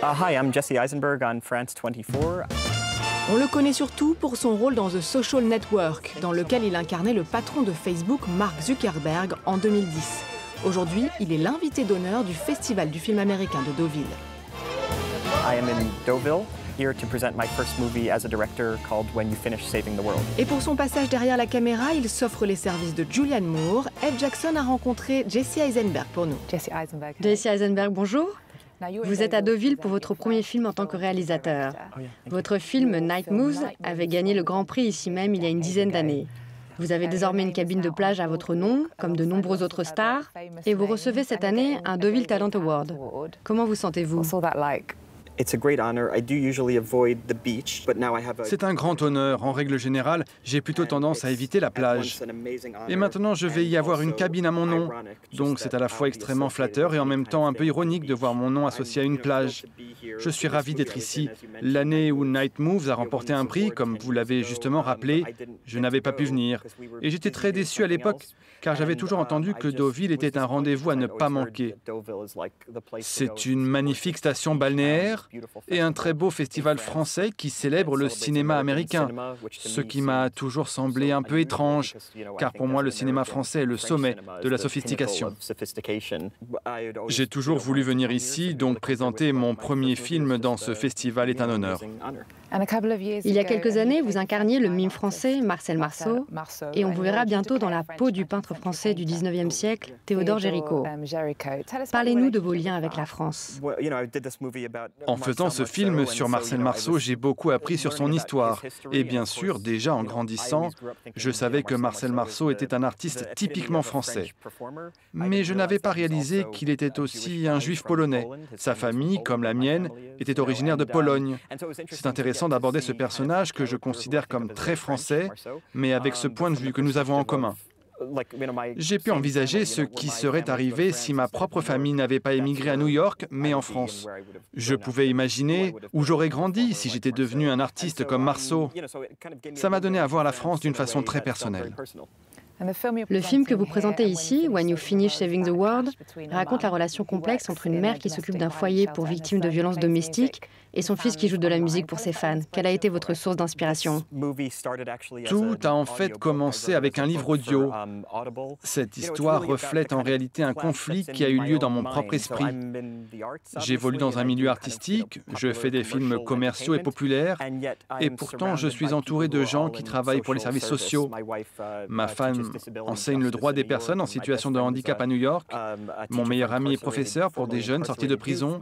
Hi, I'm Jesse Eisenberg on France 24. On le connaît surtout pour son rôle dans The Social Network, dans lequel il incarnait le patron de Facebook, Mark Zuckerberg, en 2010. Aujourd'hui, il est l'invité d'honneur du Festival du film américain de Deauville. I am in Deauville, here to present my first movie as a director called When You Finish Saving the World. Et pour son passage derrière la caméra, il s'offre les services de Julianne Moore. Ed Jackson a rencontré Jesse Eisenberg pour nous. Jesse Eisenberg, bonjour. Vous êtes à Deauville pour votre premier film en tant que réalisateur. Votre film Night Moves avait gagné le Grand Prix ici même il y a une dizaine d'années. Vous avez désormais une cabine de plage à votre nom, comme de nombreux autres stars, et vous recevez cette année un Deauville Talent Award. Comment vous sentez-vous ? C'est un grand honneur. En règle générale, j'ai plutôt tendance à éviter la plage. Et maintenant, je vais y avoir une cabine à mon nom. Donc c'est à la fois extrêmement flatteur et en même temps un peu ironique de voir mon nom associé à une plage. Je suis ravi d'être ici. L'année où Night Moves a remporté un prix, comme vous l'avez justement rappelé, je n'avais pas pu venir. Et j'étais très déçu à l'époque, car j'avais toujours entendu que Deauville était un rendez-vous à ne pas manquer. C'est une magnifique station balnéaire et un très beau festival français qui célèbre le cinéma américain, ce qui m'a toujours semblé un peu étrange, car pour moi le cinéma français est le sommet de la sophistication. J'ai toujours voulu venir ici, donc présenter mon premier film dans ce festival est un honneur. Il y a quelques années, vous incarniez le mime français Marcel Marceau, et on vous verra bientôt dans la peau du peintre français du 19e siècle, Théodore Géricault. Parlez-nous de vos liens avec la France. En faisant ce film sur Marcel Marceau, j'ai beaucoup appris sur son histoire. Et bien sûr, déjà en grandissant, je savais que Marcel Marceau était un artiste typiquement français. Mais je n'avais pas réalisé qu'il était aussi un juif polonais. Sa famille, comme la mienne, était originaire de Pologne. C'est intéressant d'aborder ce personnage que je considère comme très français, mais avec ce point de vue que nous avons en commun. J'ai pu envisager ce qui serait arrivé si ma propre famille n'avait pas émigré à New York, mais en France. Je pouvais imaginer où j'aurais grandi si j'étais devenu un artiste comme Marceau. Ça m'a donné à voir la France d'une façon très personnelle. Le film que vous présentez ici, When You Finish Saving the World, raconte la relation complexe entre une mère qui s'occupe d'un foyer pour victimes de violences domestiques et son fils qui joue de la musique pour ses fans. Quelle a été votre source d'inspiration ? Tout a en fait commencé avec un livre audio. Cette histoire reflète en réalité un conflit qui a eu lieu dans mon propre esprit. J'évolue dans un milieu artistique, je fais des films commerciaux et populaires, et pourtant je suis entouré de gens qui travaillent pour les services sociaux. Ma femme enseigne le droit des personnes en situation de handicap à New York, mon meilleur ami est professeur pour des jeunes sortis de prison,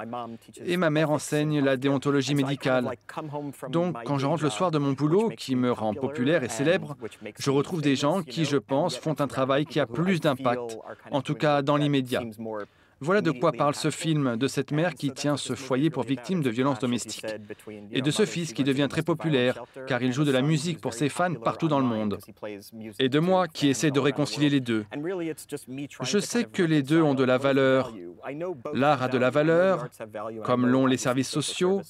et ma mère enseigne la déontologie médicale. Donc, quand je rentre le soir de mon boulot, qui me rend populaire et célèbre, je retrouve des gens qui, je pense, font un travail qui a plus d'impact, en tout cas dans l'immédiat. Voilà de quoi parle ce film, de cette mère qui tient ce foyer pour victimes de violences domestiques. Et de ce fils qui devient très populaire, car il joue de la musique pour ses fans partout dans le monde. Et de moi qui essaie de réconcilier les deux. Je sais que les deux ont de la valeur. L'art a de la valeur, comme l'ont les services sociaux,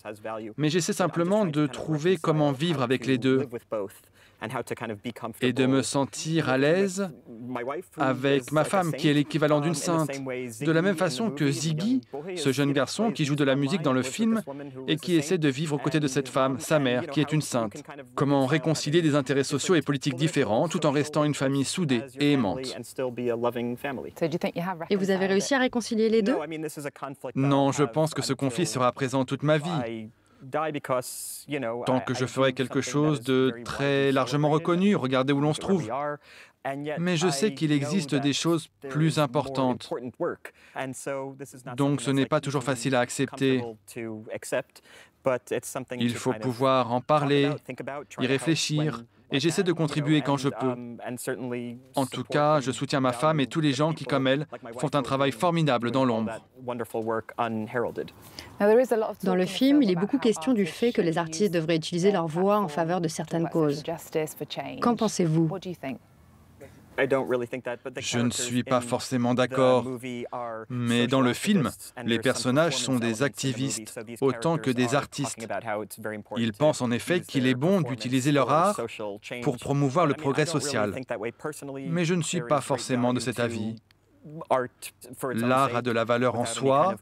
mais j'essaie simplement de trouver comment vivre avec les deux. Et de me sentir à l'aise avec ma femme, qui est l'équivalent d'une sainte. De la même façon que Ziggy, ce jeune garçon qui joue de la musique dans le film et qui essaie de vivre aux côtés de cette femme, sa mère, qui est une sainte. Comment réconcilier des intérêts sociaux et politiques différents tout en restant une famille soudée et aimante. Et vous avez réussi à réconcilier les deux ? Non, je pense que ce conflit sera présent toute ma vie. Tant que je ferai quelque chose de très largement reconnu, regardez où l'on se trouve. Mais je sais qu'il existe des choses plus importantes. Donc ce n'est pas toujours facile à accepter. Il faut pouvoir en parler, y réfléchir. Et j'essaie de contribuer quand je peux. En tout cas, je soutiens ma femme et tous les gens qui, comme elle, font un travail formidable dans l'ombre. Dans le film, il est beaucoup question du fait que les artistes devraient utiliser leur voix en faveur de certaines causes. Qu'en pensez-vous ? Je ne suis pas forcément d'accord, mais dans le film, les personnages sont des activistes autant que des artistes. Ils pensent en effet qu'il est bon d'utiliser leur art pour promouvoir le progrès social. Mais je ne suis pas forcément de cet avis. L'art a de la valeur en soi,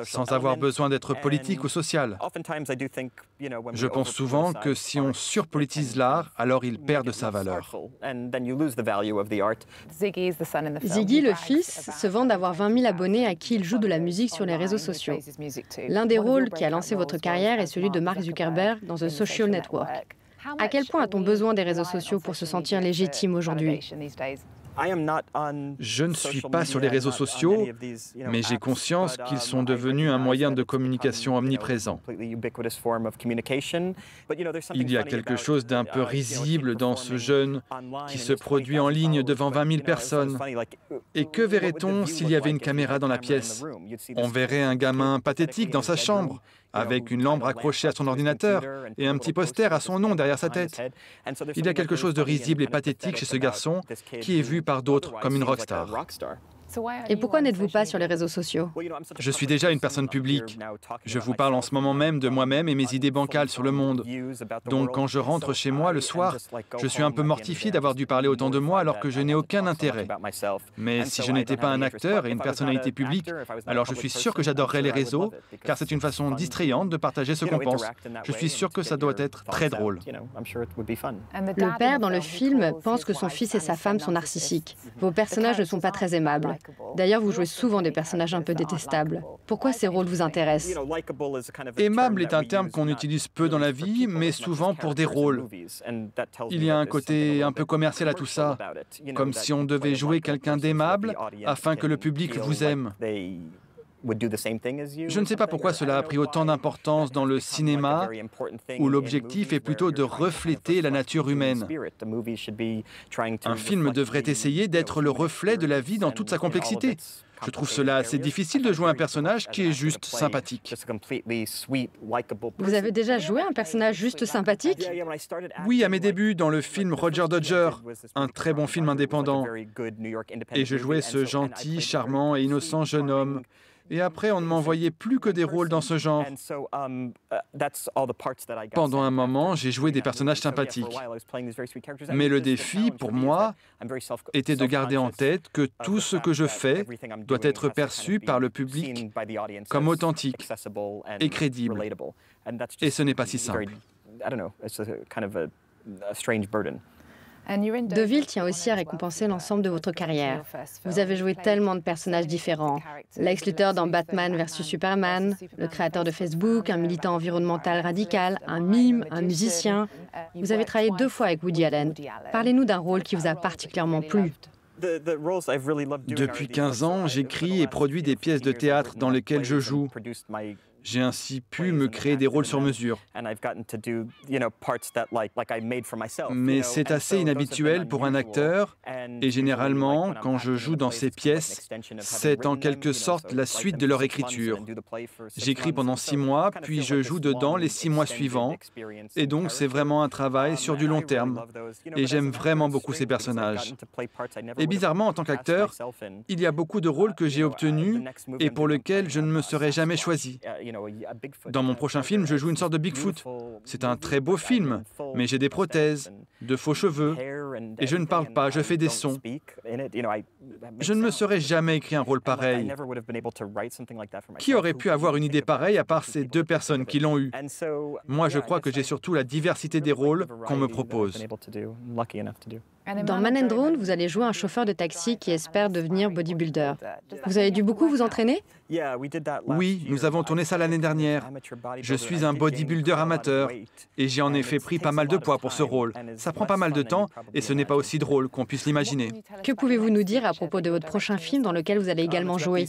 sans avoir besoin d'être politique ou social. Je pense souvent que si on surpolitise l'art, alors il perd de sa valeur. Ziggy, le fils, se vante d'avoir 20 000 abonnés à qui il joue de la musique sur les réseaux sociaux. L'un des rôles qui a lancé votre carrière est celui de Mark Zuckerberg dans The Social Network. À quel point a-t-on besoin des réseaux sociaux pour se sentir légitime aujourd'hui ? Je ne suis pas sur les réseaux sociaux, mais j'ai conscience qu'ils sont devenus un moyen de communication omniprésent. Il y a quelque chose d'un peu risible dans ce jeune qui se produit en ligne devant 20 000 personnes. Et que verrait-on s'il y avait une caméra dans la pièce? On verrait un gamin pathétique dans sa chambre, avec une lampe accrochée à son ordinateur et un petit poster à son nom derrière sa tête. Il y a quelque chose de risible et pathétique chez ce garçon qui est vu par d'autres comme une rockstar. Et pourquoi n'êtes-vous pas sur les réseaux sociaux? Je suis déjà une personne publique. Je vous parle en ce moment même de moi-même et mes idées bancales sur le monde. Donc quand je rentre chez moi le soir, je suis un peu mortifié d'avoir dû parler autant de moi alors que je n'ai aucun intérêt. Mais si je n'étais pas un acteur et une personnalité publique, alors je suis sûr que j'adorerais les réseaux, car c'est une façon distrayante de partager ce qu'on pense. Je suis sûr que ça doit être très drôle. Le père, dans le film, pense que son fils et sa femme sont narcissiques. Vos personnages ne sont pas très aimables. D'ailleurs, vous jouez souvent des personnages un peu détestables. Pourquoi ces rôles vous intéressent? Aimable est un terme qu'on utilise peu dans la vie, mais souvent pour des rôles. Il y a un côté un peu commercial à tout ça, comme si on devait jouer quelqu'un d'aimable afin que le public vous aime. Je ne sais pas pourquoi cela a pris autant d'importance dans le cinéma, où l'objectif est plutôt de refléter la nature humaine. Un film devrait essayer d'être le reflet de la vie dans toute sa complexité. Je trouve cela assez difficile de jouer un personnage qui est juste sympathique. Vous avez déjà joué un personnage juste sympathique? Oui, à mes débuts, dans le film Roger Dodger, un très bon film indépendant. Et je jouais ce gentil, charmant et innocent jeune homme. Et après, on ne m'envoyait plus que des rôles dans ce genre. Pendant un moment, j'ai joué des personnages sympathiques. Mais le défi, pour moi, était de garder en tête que tout ce que je fais doit être perçu par le public comme authentique et crédible. Et ce n'est pas si simple. Deauville tient aussi à récompenser l'ensemble de votre carrière. Vous avez joué tellement de personnages différents. Lex Luthor dans Batman vs Superman, le créateur de Facebook, un militant environnemental radical, un mime, un musicien. Vous avez travaillé 2 fois avec Woody Allen. Parlez-nous d'un rôle qui vous a particulièrement plu. Depuis 15 ans, j'écris et produis des pièces de théâtre dans lesquelles je joue. J'ai ainsi pu me créer des rôles sur mesure. Mais c'est assez inhabituel pour un acteur, et généralement, quand je joue dans ces pièces, c'est en quelque sorte la suite de leur écriture. J'écris pendant 6 mois, puis je joue dedans les 6 mois suivants, et donc c'est vraiment un travail sur du long terme. Et j'aime vraiment beaucoup ces personnages. Et bizarrement, en tant qu'acteur, il y a beaucoup de rôles que j'ai obtenus et pour lesquels je ne me serais jamais choisi. Dans mon prochain film, je joue une sorte de Bigfoot. C'est un très beau film, mais j'ai des prothèses, de faux cheveux, et je ne parle pas, je fais des sons. Je ne me serais jamais écrit un rôle pareil. Qui aurait pu avoir une idée pareille à part ces 2 personnes qui l'ont eue? Moi, je crois que j'ai surtout la diversité des rôles qu'on me propose. Dans Man and Drone, vous allez jouer un chauffeur de taxi qui espère devenir bodybuilder. Vous avez dû beaucoup vous entraîner? Oui, nous avons tourné ça l'année dernière. Je suis un bodybuilder amateur et j'ai en effet pris pas mal de poids pour ce rôle. Ça prend pas mal de temps et ce n'est pas aussi drôle qu'on puisse l'imaginer. Que pouvez-vous nous dire à propos de votre prochain film dans lequel vous allez également jouer?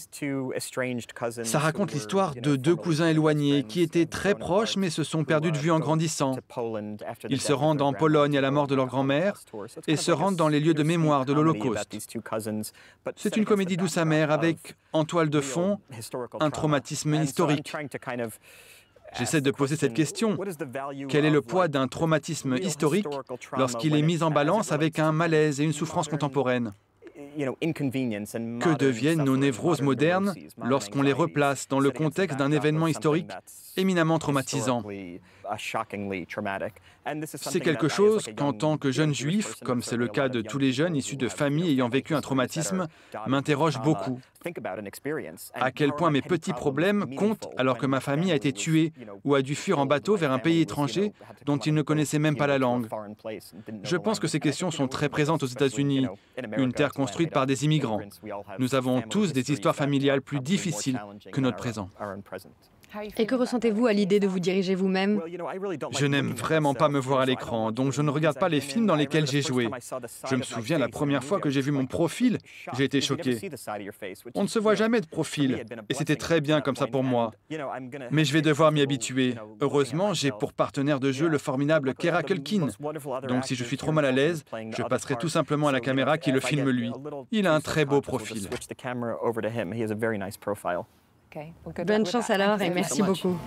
Ça raconte l'histoire de 2 cousins éloignés qui étaient très proches mais se sont perdus de vue en grandissant. Ils se rendent en Pologne à la mort de leur grand-mère et se rendent dans les lieux de mémoire de l'Holocauste. C'est une comédie douce amère avec, en toile de fond, un traumatisme historique. J'essaie de poser cette question. Quel est le poids d'un traumatisme historique lorsqu'il est mis en balance avec un malaise et une souffrance contemporaine ? Que deviennent nos névroses modernes lorsqu'on les replace dans le contexte d'un événement historique éminemment traumatisant ? C'est quelque chose qu'en tant que jeune juif, comme c'est le cas de tous les jeunes issus de familles ayant vécu un traumatisme, m'interroge beaucoup. À quel point mes petits problèmes comptent alors que ma famille a été tuée ou a dû fuir en bateau vers un pays étranger dont ils ne connaissaient même pas la langue. Je pense que ces questions sont très présentes aux États-Unis, une terre construite par des immigrants. Nous avons tous des histoires familiales plus difficiles que notre présent. Et que ressentez-vous à l'idée de vous diriger vous-même? Je n'aime vraiment pas me voir à l'écran, donc je ne regarde pas les films dans lesquels j'ai joué. Je me souviens la première fois que j'ai vu mon profil, j'ai été choqué. On ne se voit jamais de profil, et c'était très bien comme ça pour moi. Mais je vais devoir m'y habituer. Heureusement, j'ai pour partenaire de jeu le formidable Kieran Culkin. Donc si je suis trop mal à l'aise, je passerai tout simplement à la caméra qui le filme lui. Il a un très beau profil. Bonne chance alors et merci beaucoup.